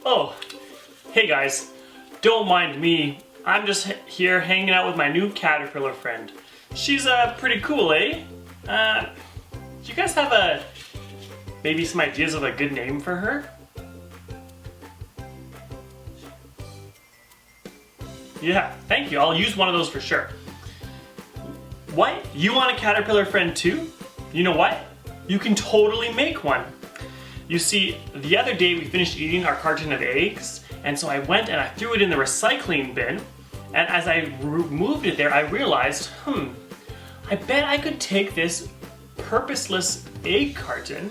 Oh, hey guys, don't mind me. I'm just here hanging out with my new caterpillar friend. She's pretty cool, eh? Do you guys have maybe some ideas of a good name for her? Yeah, thank you. I'll use one of those for sure. What? You want a caterpillar friend too? You know what? You can totally make one. You see, the other day we finished eating our carton of eggs, and so I went and I threw it in the recycling bin, and as I moved it there, I realized, I bet I could take this purposeless egg carton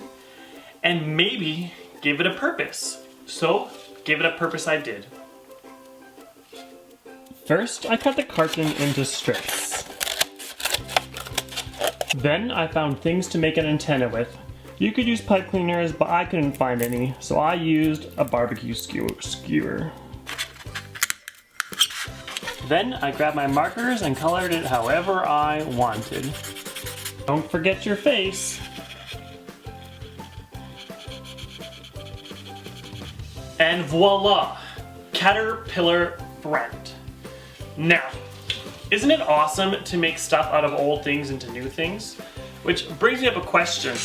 and maybe give it a purpose. So, give it a purpose I did. First, I cut the carton into strips. Then I found things to make an antenna with. You could use pipe cleaners, but I couldn't find any, so I used a barbecue skewer. Then I grabbed my markers and colored it however I wanted. Don't forget your face. And voila! Caterpillar friend. Now, isn't it awesome to make stuff out of old things into new things? Which brings me up a question.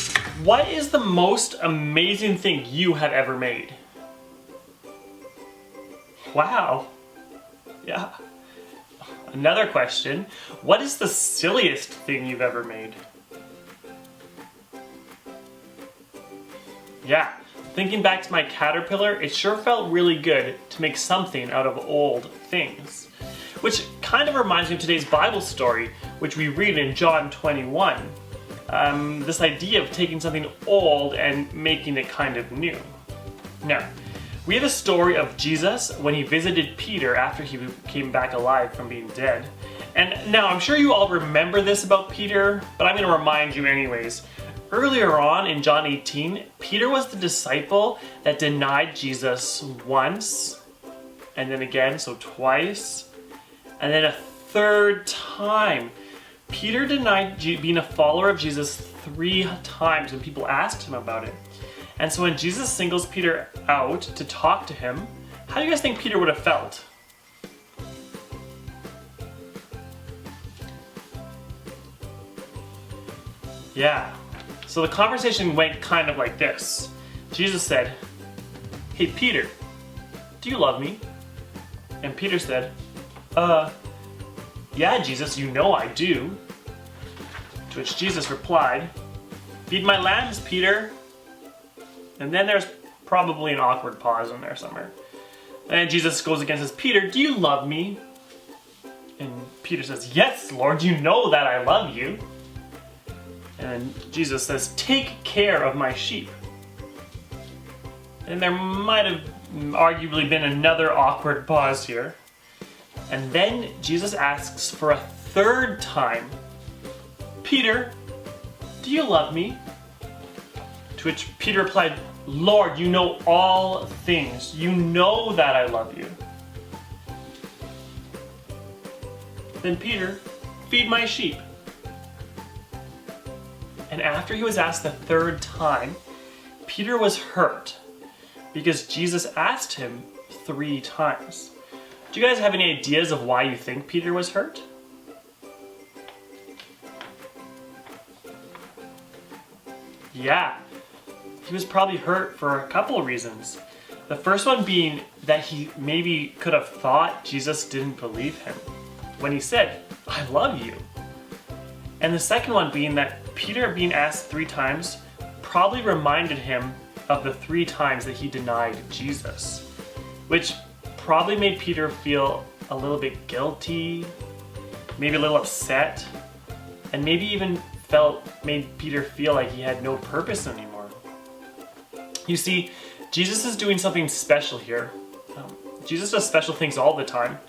What is the most amazing thing you have ever made? Wow. Yeah. Another question. What is the silliest thing you've ever made? Yeah. Thinking back to my caterpillar, it sure felt really good to make something out of old things. Which kind of reminds me of today's Bible story, which we read in John 21. This idea of taking something old and making it kind of new. Now, we have a story of Jesus when he visited Peter after he came back alive from being dead. And now, I'm sure you all remember this about Peter, but I'm going to remind you anyways. Earlier on in John 18, Peter was the disciple that denied Jesus once, and then again, so twice, and then a third time. Peter denied being a follower of Jesus 3 times when people asked him about it. And so when Jesus singles Peter out to talk to him, how do you guys think Peter would have felt? Yeah. So the conversation went kind of like this. Jesus said, "Hey Peter, do you love me?" And Peter said, "Yeah, Jesus, you know I do." To which Jesus replied, "Feed my lambs, Peter." And then there's probably an awkward pause in there somewhere. And Jesus goes again and says, "Peter, do you love me?" And Peter says, "Yes, Lord, you know that I love you." And then Jesus says, "Take care of my sheep." And there might have arguably been another awkward pause here. And then Jesus asks for a third time, "Peter, do you love me?" To which Peter replied, "Lord, you know all things. You know that I love you." Then Peter, "Feed my sheep." And after he was asked the third time, Peter was hurt because Jesus asked him 3 times. Do you guys have any ideas of why you think Peter was hurt? Yeah, he was probably hurt for a couple of reasons. The first one being that he maybe could have thought Jesus didn't believe him when he said, "I love you." And the second one being that Peter being asked 3 times probably reminded him of the 3 times that he denied Jesus, which probably made Peter feel a little bit guilty, maybe a little upset, and maybe even made Peter feel like he had no purpose anymore. You see, Jesus is doing something special here. Jesus does special things all the time.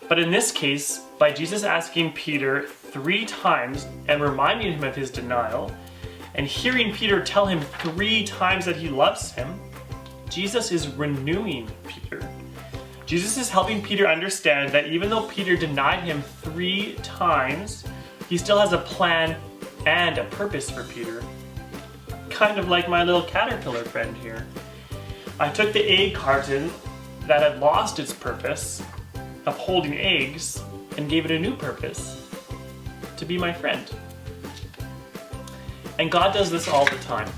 But in this case, by Jesus asking Peter 3 times and reminding him of his denial, and hearing Peter tell him 3 times that he loves him, Jesus is renewing Peter. Jesus is helping Peter understand that even though Peter denied him 3 times, he still has a plan and a purpose for Peter. Kind of like my little caterpillar friend here. I took the egg carton that had lost its purpose of holding eggs and gave it a new purpose, to be my friend. And God does this all the time.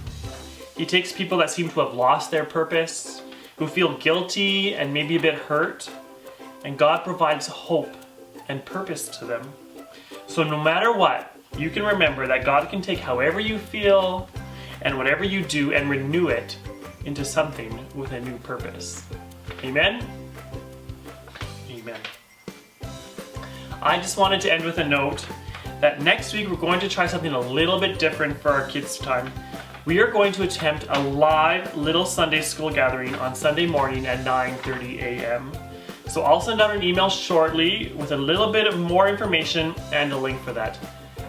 He takes people that seem to have lost their purpose, who feel guilty and maybe a bit hurt, and God provides hope and purpose to them. So no matter what, you can remember that God can take however you feel and whatever you do and renew it into something with a new purpose. Amen? Amen. I just wanted to end with a note that next week we're going to try something a little bit different for our kids' time. We are going to attempt a live little Sunday school gathering on Sunday morning at 9:30 a.m. So I'll send out an email shortly with a little bit of more information and a link for that.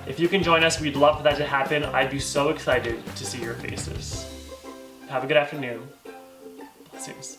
If you can join us, we'd love for that to happen. I'd be so excited to see your faces. Have a good afternoon. Blessings.